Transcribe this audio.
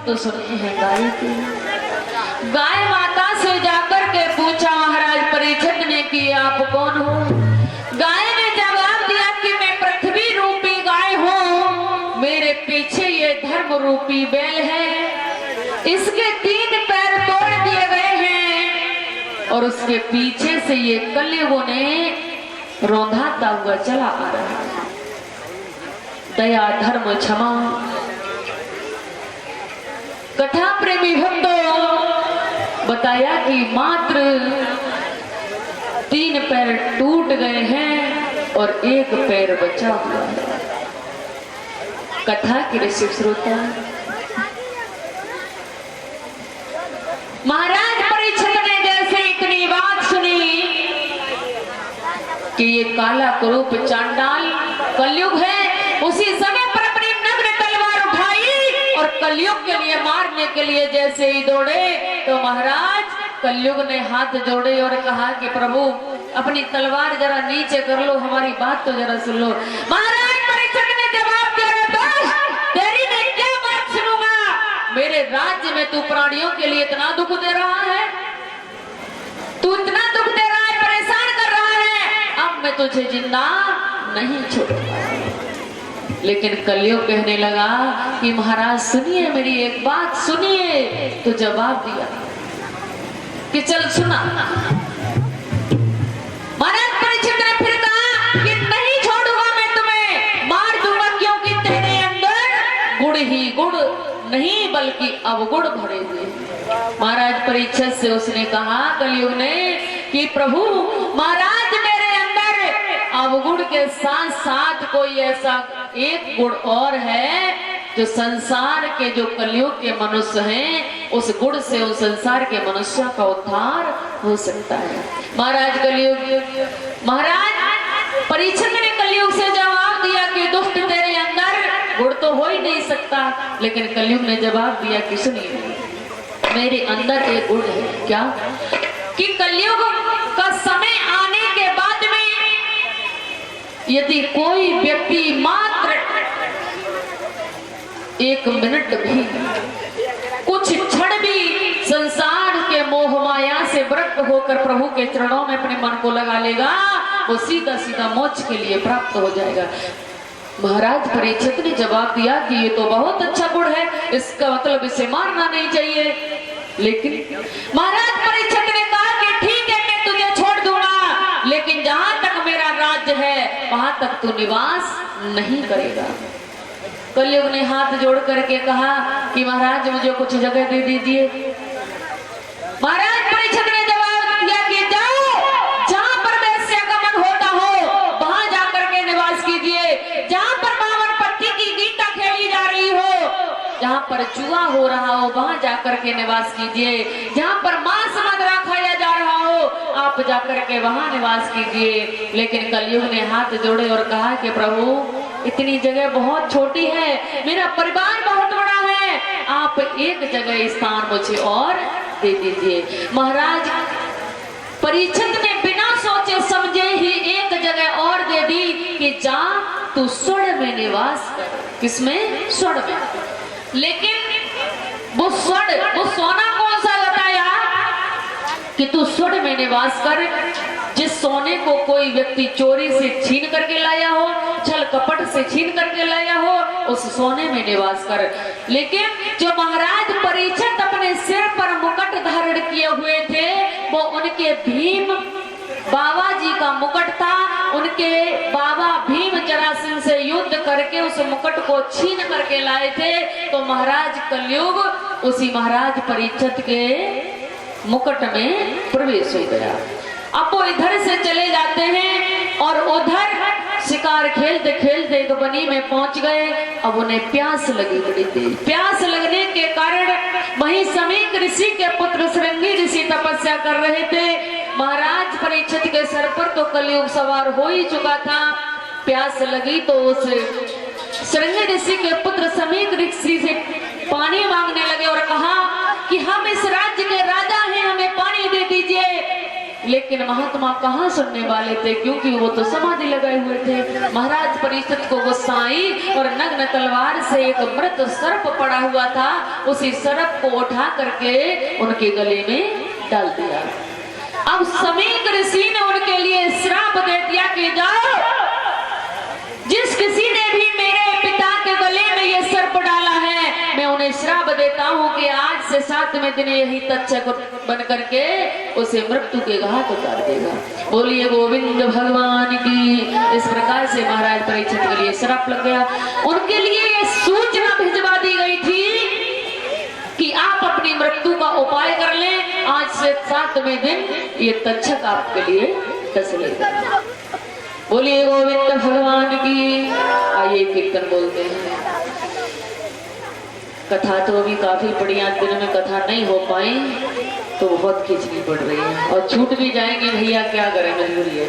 तो सुने हैं गाय की। गाय माता से जाकर के पूछा महाराज परीक्षित ने कि आप कौन हो? गाय ने जवाब दिया कि मैं पृथ्वी रूपी गाय हूँ, मेरे पीछे ये धर्म रूपी बैल है, इसके 3 पैर तोड़ दिए गए हैं और उसके पीछे से ये कलयुगों ने रौंदाता हुआ चला आ रहा है। दया धर्म क्षमा। कथा प्रेमी भक्तों बताया कि मात्र 3 पैर टूट गए हैं और 1 पैर बचा हुआ है। कथा के रसिक श्रोता, महाराज परीक्षित ने जैसे इतनी बात सुनी कि ये काला कुरूप चांडाल कलयुग है, उसी समय पर अपनी नग्न तलवार उठाई और कलयुग के लिए मारने के लिए जैसे ही दौड़े तो महाराज कलयुग ने हाथ जोड़े और कहा कि प्रभु अपनी तलवार जरा नीचे कर लो, हमारी बात तो जरा सुन लो। महाराज परीक्षित ने जवाब दिया, तेरी मैं क्या बात सुनूंगा? मेरे राज्य में तू प्राणियों के लिए इतना दुख दे रहा है, तू इतना दुख दे रहा है, परेशान कर रहा है, अब मैं तुझे जिंदा नहीं छोड़ूंगा। लेकिन कलयुग कहने लगा कि महाराज सुनिए, मेरी एक बात सुनिए। तो जवाब दिया कि चल सुना। महाराज परीक्षित ने फिर कहा कि नहीं छोड़ूंगा मैं तुम्हें, मार दूंगा, क्योंकि तेरे अंदर गुड़ ही गुड़ नहीं बल्कि अवगुण भरे हुए। महाराज परीक्षित से उसने कहा कलयुग ने कि प्रभु महाराज मेरे अंदर अवगुण के साथ साथ कोई ऐसा एक गुण और है जो संसार के जो कलयुग के मनुष्य हैं उस गुण से उस संसार के मनुष्य का उद्धार हो सकता है। महाराज परीक्षित ने कलयुग से जवाब दिया कि दुष्ट तेरे अंदर गुण तो हो ही नहीं सकता। लेकिन कलयुग ने जवाब दिया कि सुनिए, मेरे अंदर एक गुण है। क्या? कि कलयुग का समय आने के बाद में यदि कोई व्यक्ति मात्र 1 मिनट भी, कुछ क्षण भी संसार के मोह माया से विरक्त होकर प्रभु के चरणों में अपने मन को लगा लेगा, वो सीधा सीधा मोक्ष के लिए प्राप्त हो जाएगा। महाराज परीक्षित ने जवाब दिया कि ये तो बहुत अच्छा गुण है, इसका मतलब इसे मारना नहीं चाहिए। लेकिन महाराज परीक्षित ने कहा कि ठीक है, मैं तुझे छोड़ दूंगा, लेकिन जहां तक मेरा राज्य है वहां तक तू निवास नहीं करेगा। कलयुग ने हाथ जोड़ करके कहा कि महाराज मुझे कुछ जगह दे दीजिए। महाराज परीक्षित ने जवाब दिया कि जाओ, जहां पर वैश्यागमन होता हो वहां जाकर के निवास कीजिए, जहां पर 52 पत्ती की गीता खेली जा रही हो, जहां पर जुआ हो रहा हो वहां जाकर के निवास कीजिए, जहां पर मांस मदिरा खाया जा रहा हो आप जाकर के वहां निवास कीजिए। लेकिन कलयुग ने हाथ जोड़े और कहा कि प्रभु इतनी जगह बहुत छोटी है, मेरा परिवार बहुत बड़ा है, आप एक जगह स्थान मुझे और दे दीजिए। महाराज परीक्षित ने बिना सोचे समझे ही एक जगह और दे दी कि जा तू स्वर्ण में निवास कर। किसमें? स्वर्ण में। लेकिन वो सोना कौन सा बताया कि तू स्वर्ण में निवास कर? जिस सोने को कोई व्यक्ति चोरी से छीन करके लाया हो, छल कपट से छीन करके लाया हो, उस सोने में निवास कर। लेकिन जो महाराज परीक्षित अपने सिर पर मुकुट धारण किए हुए थे वो उनके भीम बाबा जी का मुकुट था। उनके बाबा भीम जरासंध से युद्ध करके उस मुकुट को छीन करके लाए थे। तो महाराज कलयुग उसी महाराज परीक्षित के मुकुट में प्रवेश हो गया। अब वो इधर से चले जाते हैं और उधर शिकार खेलते खेलते एक बनी में पहुंच गए। अब उन्हें प्यास लगी बड़ी तेज। प्यास लगने के कारण वहीं समीक ऋषि के पुत्र श्रृंगी ऋषि तपस्या कर रहे थे। महाराज परीक्षित के सर पर तो कलयुग सवार हो ही चुका था। प्यास लगी तो उस श्रृंगी ऋषि के पुत्र समीक ऋषि से पानी मांगने लगे और कहा कि हम इस राज्य के राजा हैं, हमें पानी दे दीजिए। लेकिन महात्मा कहाँ सुनने वाले थे, क्योंकि वो तो समाधि लगाए हुए थे। महाराज परीक्षित को गुस्सा आई और नग्न तलवार से एक मृत सर्प पड़ा हुआ था, उसी सर्प को उठा करके उनके गले में डाल दिया। अब समीक ऋषि ने उनके लिए श्राप दे दिया कि जाओ, जिस किसी ने भी मेरे पिता के गले में ये सर्प डाला है, मैं उन्हें श्राप देता हूँ कि आज से 7वें दिन यही तक्षक बन करके उसे मृत्यु के घाट उतार देगा। बोलिए गोविंद भगवान की। इस प्रकार से महाराज परीक्षित के लिए श्राप लग गया। उनके लिए ये सूचना भिजवा दी गई थी कि आप अपनी मृत्यु का उपाय कर लें, आज से 7वें दिन ये तक्षक आपके लिए डस लेगा। बोलिए गोविंद भगवान की। आइए कीर्तन बोलते हैं। कथा तो अभी काफी बड़ी, आज दिन में कथा नहीं हो पाई तो बहुत खींचनी पड़ रही है और छूट भी जाएंगे भैया, क्या करें, मजबूरी है।